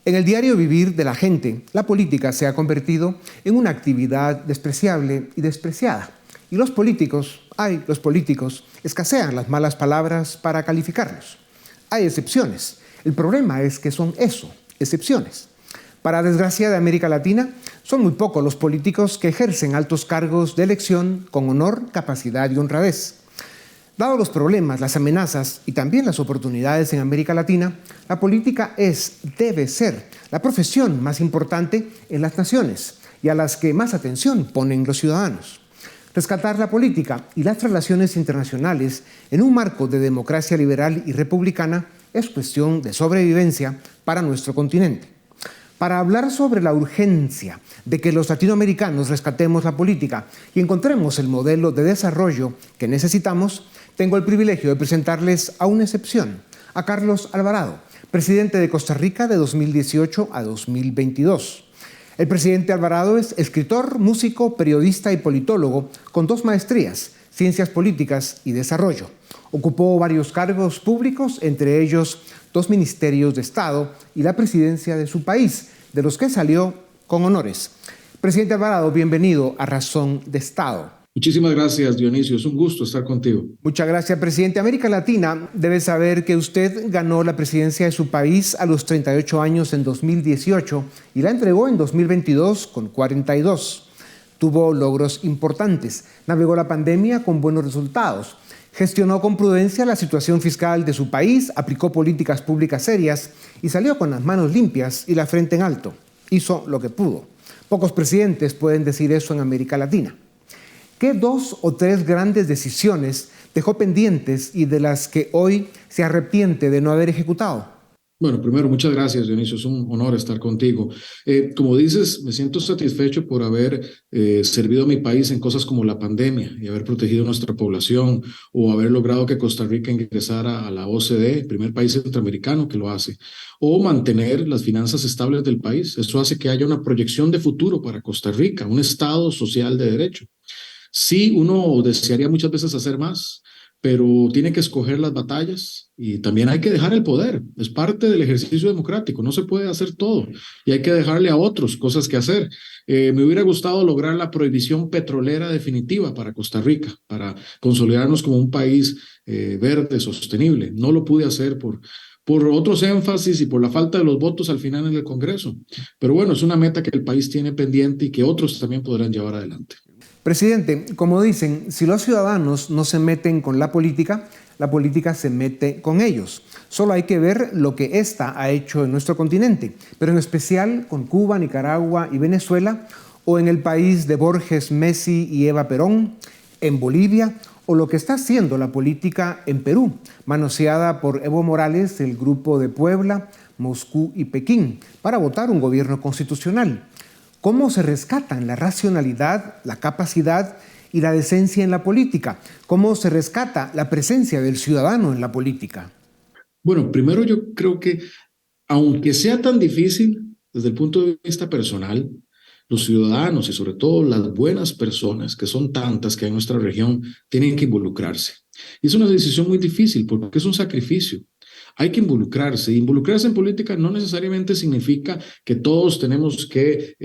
En el diario vivir de la gente, la política se ha convertido en una actividad despreciable y despreciada. Y los políticos, escasean las malas palabras para calificarlos. Hay excepciones. El problema es que son eso, excepciones. Para desgracia de América Latina, son muy pocos los políticos que ejercen altos cargos de elección con honor, capacidad y honradez. Dado los problemas, las amenazas y también las oportunidades en América Latina, la política debe ser la profesión más importante en las naciones y a las que más atención ponen los ciudadanos. Rescatar la política y las relaciones internacionales en un marco de democracia liberal y republicana es cuestión de sobrevivencia para nuestro continente. Para hablar sobre la urgencia de que los latinoamericanos rescatemos la política y encontremos el modelo de desarrollo que necesitamos, tengo el privilegio de presentarles a una excepción, a Carlos Alvarado, presidente de Costa Rica de 2018 a 2022. El presidente Alvarado es escritor, músico, periodista y politólogo con 2 maestrías, Ciencias Políticas y Desarrollo. Ocupó varios cargos públicos, entre ellos 2 ministerios de Estado y la presidencia de su país, de los que salió con honores. Presidente Alvarado, bienvenido a Razón de Estado. Muchísimas gracias, Dionisio. Es un gusto estar contigo. Muchas gracias, presidente. América Latina debe saber que usted ganó la presidencia de su país a los 38 años en 2018 y la entregó en 2022 con 42. Tuvo logros importantes. Navegó la pandemia con buenos resultados. Gestionó con prudencia la situación fiscal de su país, aplicó políticas públicas serias y salió con las manos limpias y la frente en alto. Hizo lo que pudo. Pocos presidentes pueden decir eso en América Latina. ¿Qué 2 o 3 grandes decisiones dejó pendientes y de las que hoy se arrepiente de no haber ejecutado? Bueno, primero, muchas gracias, Dionisio. Es un honor estar contigo. Como dices, me siento satisfecho por haber servido a mi país en cosas como la pandemia y haber protegido a nuestra población o haber logrado que Costa Rica ingresara a la OCDE, el primer país centroamericano que lo hace, o mantener las finanzas estables del país. Eso hace que haya una proyección de futuro para Costa Rica, un Estado social de derecho. Sí, uno desearía muchas veces hacer más, pero tiene que escoger las batallas y también hay que dejar el poder. Es parte del ejercicio democrático, no se puede hacer todo y hay que dejarle a otros cosas que hacer. Me hubiera gustado lograr la prohibición petrolera definitiva para Costa Rica, para consolidarnos como un país verde, sostenible. No lo pude hacer por otros énfasis y por la falta de los votos al final en el Congreso. Pero bueno, es una meta que el país tiene pendiente y que otros también podrán llevar adelante. Presidente, como dicen, si los ciudadanos no se meten con la política se mete con ellos. Solo hay que ver lo que ésta ha hecho en nuestro continente, pero en especial con Cuba, Nicaragua y Venezuela, o en el país de Borges, Messi y Eva Perón, en Bolivia, o lo que está haciendo la política en Perú, manoseada por Evo Morales, el Grupo de Puebla, Moscú y Pekín, para votar un gobierno constitucional. ¿Cómo se rescatan la racionalidad, la capacidad y la decencia en la política? ¿Cómo se rescata la presencia del ciudadano en la política? Bueno, primero yo creo que, aunque sea tan difícil desde el punto de vista personal, los ciudadanos y sobre todo las buenas personas, que son tantas que hay en nuestra región, tienen que involucrarse. Y es una decisión muy difícil porque es un sacrificio. Hay que involucrarse. Involucrarse en política no necesariamente significa que todos tenemos que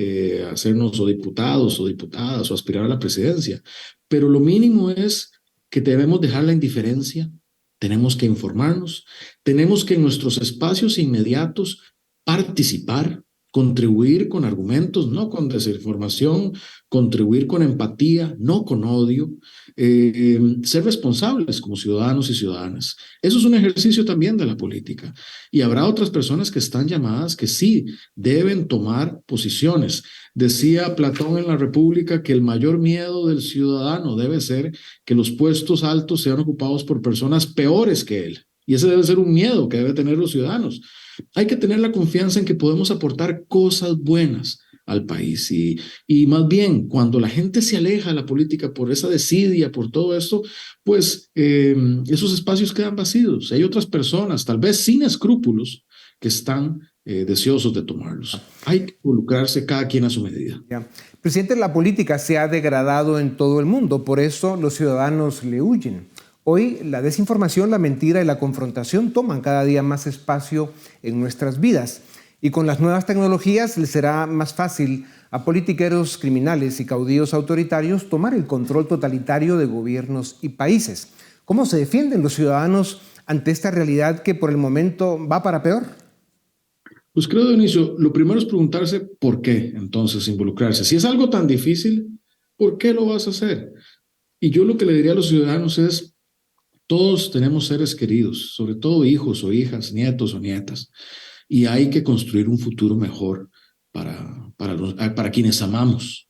hacernos o diputados o diputadas o aspirar a la presidencia, pero lo mínimo es que debemos dejar la indiferencia, tenemos que informarnos, tenemos que en nuestros espacios inmediatos participar, contribuir con argumentos, no con desinformación, contribuir con empatía, no con odio, ser responsables como ciudadanos y ciudadanas. Eso es un ejercicio también de la política. Y habrá otras personas que están llamadas que sí deben tomar posiciones. Decía Platón en la República que el mayor miedo del ciudadano debe ser que los puestos altos sean ocupados por personas peores que él. Y ese debe ser un miedo que deben tener los ciudadanos. Hay que tener la confianza en que podemos aportar cosas buenas al país y más bien cuando la gente se aleja de la política por esa desidia, por todo esto, pues esos espacios quedan vacíos. Hay otras personas, tal vez sin escrúpulos, que están deseosos de tomarlos. Hay que involucrarse cada quien a su medida. Presidente, la política se ha degradado en todo el mundo, por eso los ciudadanos le huyen. Hoy la desinformación, la mentira y la confrontación toman cada día más espacio en nuestras vidas. Y con las nuevas tecnologías les será más fácil a politiqueros criminales y caudillos autoritarios tomar el control totalitario de gobiernos y países. ¿Cómo se defienden los ciudadanos ante esta realidad que por el momento va para peor? Pues creo, Dionisio, lo primero es preguntarse por qué entonces involucrarse. Si es algo tan difícil, ¿por qué lo vas a hacer? Y yo lo que le diría a los ciudadanos es, todos tenemos seres queridos, sobre todo hijos o hijas, nietos o nietas, y hay que construir un futuro mejor para quienes amamos.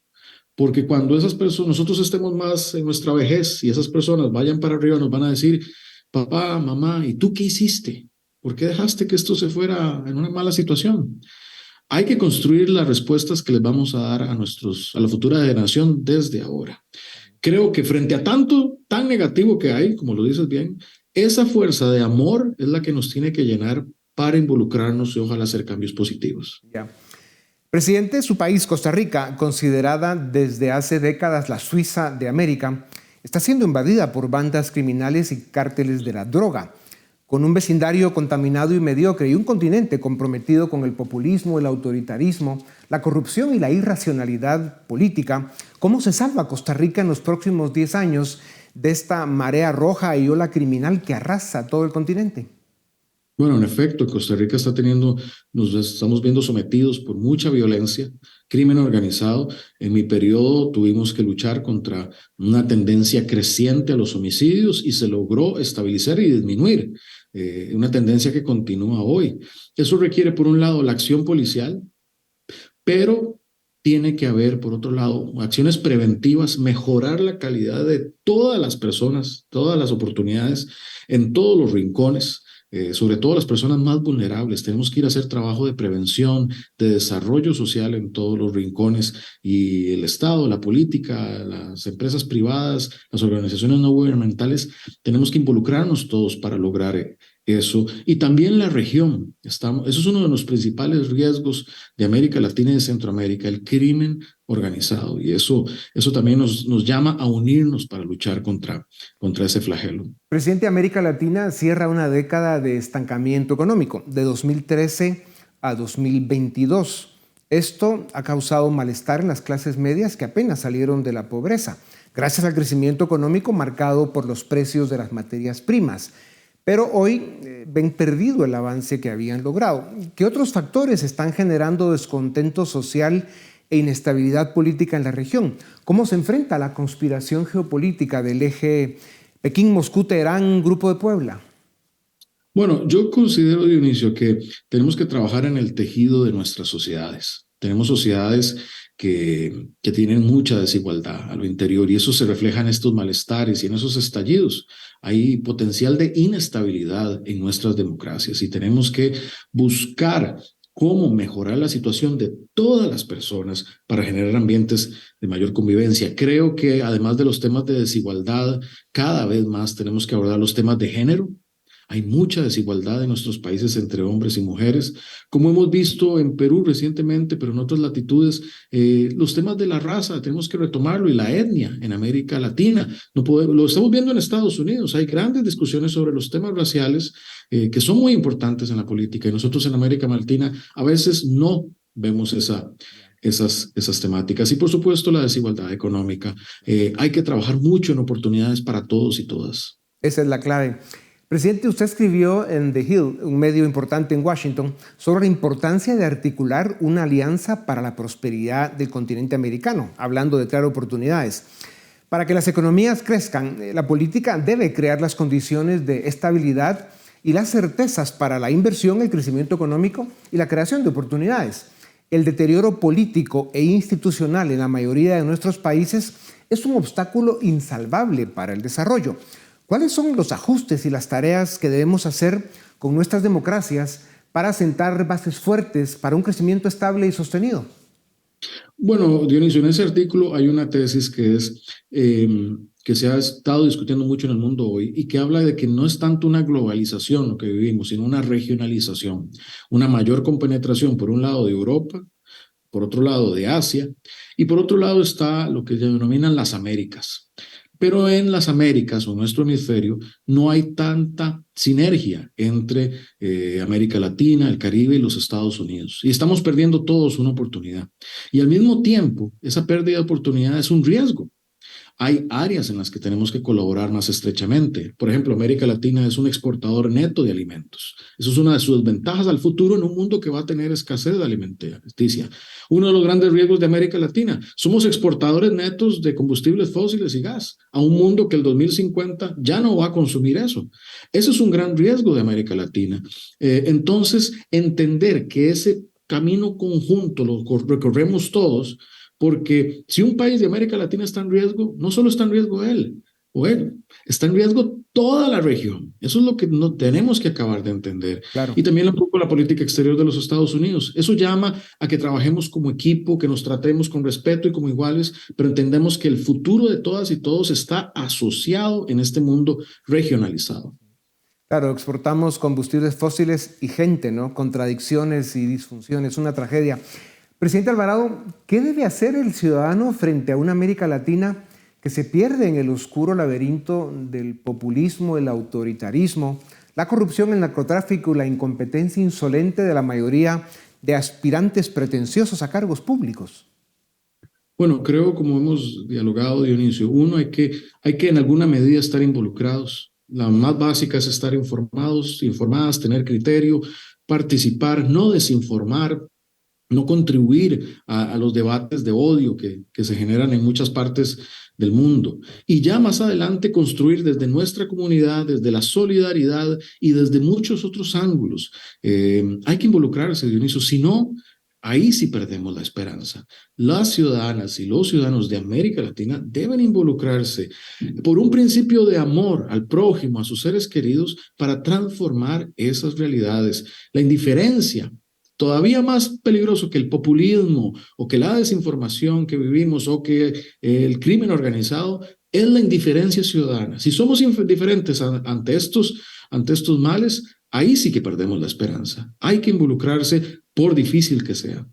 Porque cuando esas personas, nosotros estemos más en nuestra vejez y esas personas vayan para arriba, nos van a decir, papá, mamá, ¿y tú qué hiciste? ¿Por qué dejaste que esto se fuera en una mala situación? Hay que construir las respuestas que les vamos a dar a la futura generación desde ahora. Creo que frente a tanto tan negativo que hay, como lo dices bien, esa fuerza de amor es la que nos tiene que llenar para involucrarnos y ojalá hacer cambios positivos. Ya. Presidente, su país, Costa Rica, considerada desde hace décadas la Suiza de América, está siendo invadida por bandas criminales y cárteles de la droga. Con un vecindario contaminado y mediocre y un continente comprometido con el populismo, el autoritarismo, la corrupción y la irracionalidad política, ¿cómo se salva Costa Rica en los próximos 10 años de esta marea roja y ola criminal que arrasa todo el continente? Bueno, en efecto, Costa Rica nos estamos viendo sometidos por mucha violencia, crimen organizado. En mi periodo tuvimos que luchar contra una tendencia creciente a los homicidios y se logró estabilizar y disminuir, una tendencia que continúa hoy. Eso requiere, por un lado, la acción policial, pero tiene que haber, por otro lado, acciones preventivas, mejorar la calidad de todas las personas, todas las oportunidades en todos los rincones, sobre todo las personas más vulnerables. Tenemos que ir a hacer trabajo de prevención, de desarrollo social en todos los rincones y el Estado, la política, las empresas privadas, las organizaciones no gubernamentales, tenemos que involucrarnos todos para lograr eso. Y también la región. Eso es uno de los principales riesgos de América Latina y de Centroamérica, el crimen organizado. Y eso también nos llama a unirnos para luchar contra ese flagelo. Presidente, América Latina cierra una década de estancamiento económico, de 2013 a 2022. Esto ha causado malestar en las clases medias que apenas salieron de la pobreza, gracias al crecimiento económico marcado por los precios de las materias primas. Pero hoy ven perdido el avance que habían logrado. ¿Qué otros factores están generando descontento social e inestabilidad política en la región? ¿Cómo se enfrenta la conspiración geopolítica del eje Pekín, Moscú, Teherán, Grupo de Puebla? Bueno, yo considero, Dionisio, que tenemos que trabajar en el tejido de nuestras sociedades. Tenemos sociedades que tienen mucha desigualdad a lo interior y eso se refleja en estos malestares y en esos estallidos. Hay potencial de inestabilidad en nuestras democracias y tenemos que buscar cómo mejorar la situación de todas las personas para generar ambientes de mayor convivencia. Creo que además de los temas de desigualdad, cada vez más tenemos que abordar los temas de género. Hay mucha desigualdad en nuestros países entre hombres y mujeres, como hemos visto en Perú recientemente, pero en otras latitudes, los temas de la raza tenemos que retomarlo y la etnia en América Latina. No lo estamos viendo en Estados Unidos, hay grandes discusiones sobre los temas raciales que son muy importantes en la política y nosotros en América Latina a veces no vemos esas temáticas. Y por supuesto la desigualdad económica. Hay que trabajar mucho en oportunidades para todos y todas. Esa es la clave. Presidente, usted escribió en The Hill, un medio importante en Washington, sobre la importancia de articular una alianza para la prosperidad del continente americano, hablando de crear oportunidades. Para que las economías crezcan, la política debe crear las condiciones de estabilidad y las certezas para la inversión, el crecimiento económico y la creación de oportunidades. El deterioro político e institucional en la mayoría de nuestros países es un obstáculo insalvable para el desarrollo. ¿Cuáles son los ajustes y las tareas que debemos hacer con nuestras democracias para sentar bases fuertes para un crecimiento estable y sostenido? Bueno, Dionisio, en ese artículo hay una tesis que se ha estado discutiendo mucho en el mundo hoy y que habla de que no es tanto una globalización lo que vivimos, sino una regionalización, una mayor compenetración, por un lado, de Europa, por otro lado, de Asia, y por otro lado está lo que se denominan las Américas. Pero en las Américas o en nuestro hemisferio no hay tanta sinergia entre América Latina, el Caribe y los Estados Unidos. Y estamos perdiendo todos una oportunidad. Y al mismo tiempo, esa pérdida de oportunidad es un riesgo. Hay áreas en las que tenemos que colaborar más estrechamente. Por ejemplo, América Latina es un exportador neto de alimentos. Eso es una de sus ventajas al futuro en un mundo que va a tener escasez de alimenticia. Uno de los grandes riesgos de América Latina, somos exportadores netos de combustibles fósiles y gas a un mundo que el 2050 ya no va a consumir eso. Ese es un gran riesgo de América Latina. Entonces, entender que ese camino conjunto lo recorremos todos, porque si un país de América Latina está en riesgo, no solo está en riesgo él o él, está en riesgo toda la región. Eso es lo que no tenemos que acabar de entender. Claro. Y también un poco la política exterior de los Estados Unidos. Eso llama a que trabajemos como equipo, que nos tratemos con respeto y como iguales, pero entendemos que el futuro de todas y todos está asociado en este mundo regionalizado. Claro, exportamos combustibles fósiles y gente, ¿no? Contradicciones y disfunciones, una tragedia. Presidente Alvarado, ¿qué debe hacer el ciudadano frente a una América Latina que se pierde en el oscuro laberinto del populismo, el autoritarismo, la corrupción, el narcotráfico y la incompetencia insolente de la mayoría de aspirantes pretenciosos a cargos públicos? Bueno, creo, como hemos dialogado, Dionisio, uno, hay que en alguna medida estar involucrados. La más básica es estar informados, informadas, tener criterio, participar, no desinformar, no contribuir a los debates de odio que se generan en muchas partes del mundo. Y ya más adelante construir desde nuestra comunidad, desde la solidaridad y desde muchos otros ángulos. Hay que involucrarse, Dionisio, si no, ahí sí perdemos la esperanza. Las ciudadanas y los ciudadanos de América Latina deben involucrarse por un principio de amor al prójimo, a sus seres queridos, para transformar esas realidades. La indiferencia, todavía más peligroso que el populismo o que la desinformación que vivimos o que el crimen organizado, es la indiferencia ciudadana. Si somos indiferentes ante estos males, ahí sí que perdemos la esperanza. Hay que involucrarse por difícil que sea.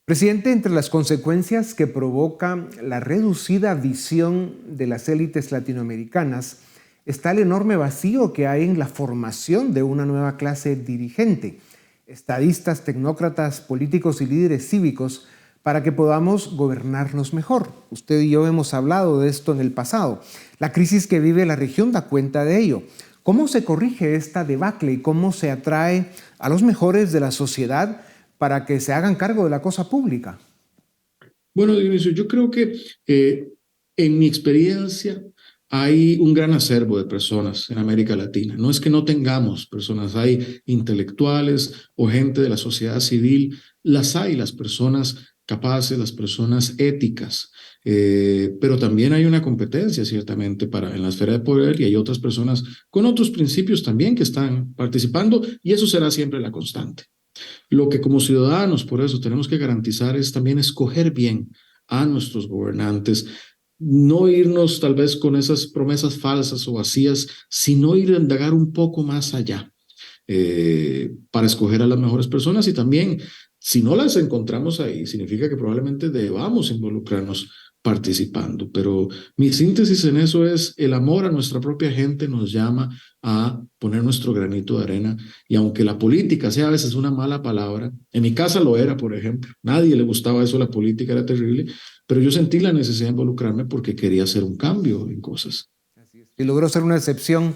Presidente, entre las consecuencias que provoca la reducida visión de las élites latinoamericanas está el enorme vacío que hay en la formación de una nueva clase dirigente, estadistas, tecnócratas, políticos y líderes cívicos, para que podamos gobernarnos mejor. Usted y yo hemos hablado de esto en el pasado. La crisis que vive la región da cuenta de ello. ¿Cómo se corrige esta debacle y cómo se atrae a los mejores de la sociedad para que se hagan cargo de la cosa pública? Bueno, Dionisio, yo creo que en mi experiencia hay un gran acervo de personas en América Latina. No es que no tengamos personas, hay intelectuales o gente de la sociedad civil, las hay, las personas capaces, las personas éticas, pero también hay una competencia ciertamente en la esfera de poder y hay otras personas con otros principios también que están participando y eso será siempre la constante. Lo que como ciudadanos, por eso, tenemos que garantizar es también escoger bien a nuestros gobernantes, no irnos tal vez con esas promesas falsas o vacías, sino ir a indagar un poco más allá para escoger a las mejores personas y también, si no las encontramos ahí, significa que probablemente debamos involucrarnos participando. Pero mi síntesis en eso es el amor a nuestra propia gente nos llama a poner nuestro granito de arena y aunque la política sea a veces una mala palabra, en mi casa lo era, por ejemplo, nadie le gustaba eso, la política era terrible, pero yo sentí la necesidad de involucrarme porque quería hacer un cambio en cosas. Así es. Y logró ser una excepción.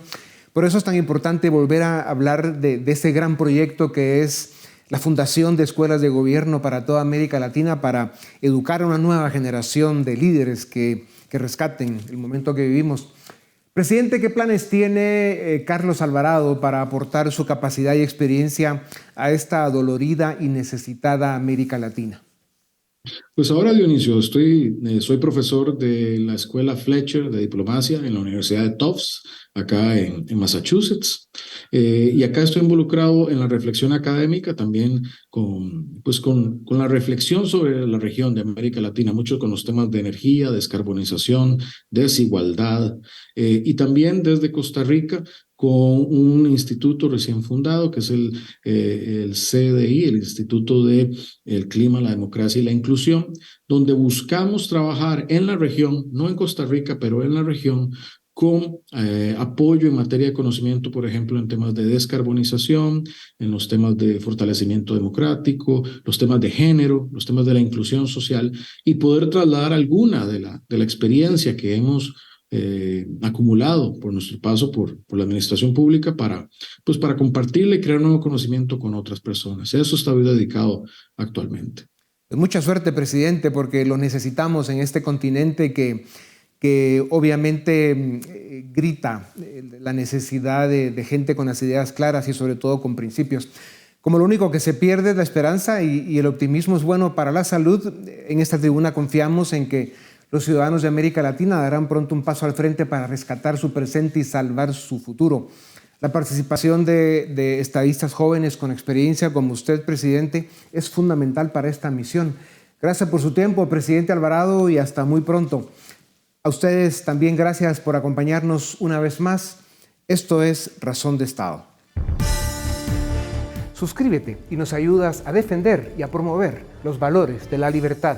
Por eso es tan importante volver a hablar de ese gran proyecto que es la Fundación de Escuelas de Gobierno para toda América Latina, para educar a una nueva generación de líderes que rescaten el momento que vivimos. Presidente, ¿qué planes tiene Carlos Alvarado para aportar su capacidad y experiencia a esta dolorida y necesitada América Latina? Pues ahora, Dionisio, soy profesor de la Escuela Fletcher de Diplomacia en la Universidad de Tufts, acá en Massachusetts. Y acá estoy involucrado en la reflexión académica, también con la reflexión sobre la región de América Latina, mucho con los temas de energía, descarbonización, desigualdad, y también desde Costa Rica con un instituto recién fundado, que es el CDI, el Instituto de el Clima, la Democracia y la Inclusión, donde buscamos trabajar en la región, no en Costa Rica, pero en la región, con apoyo en materia de conocimiento, por ejemplo, en temas de descarbonización, en los temas de fortalecimiento democrático, los temas de género, los temas de la inclusión social, y poder trasladar alguna de la experiencia que hemos acumulado por nuestro paso por la administración pública para compartirle y crear nuevo conocimiento con otras personas. Eso está dedicado actualmente. Mucha suerte, presidente, porque lo necesitamos en este continente que obviamente grita la necesidad de gente con las ideas claras y sobre todo con principios. Como lo único que se pierde es la esperanza y el optimismo es bueno para la salud, en esta tribuna confiamos en que los ciudadanos de América Latina darán pronto un paso al frente para rescatar su presente y salvar su futuro. La participación de estadistas jóvenes con experiencia como usted, presidente, es fundamental para esta misión. Gracias por su tiempo, presidente Alvarado, y hasta muy pronto. A ustedes también gracias por acompañarnos una vez más. Esto es Razón de Estado. Suscríbete y nos ayudas a defender y a promover los valores de la libertad,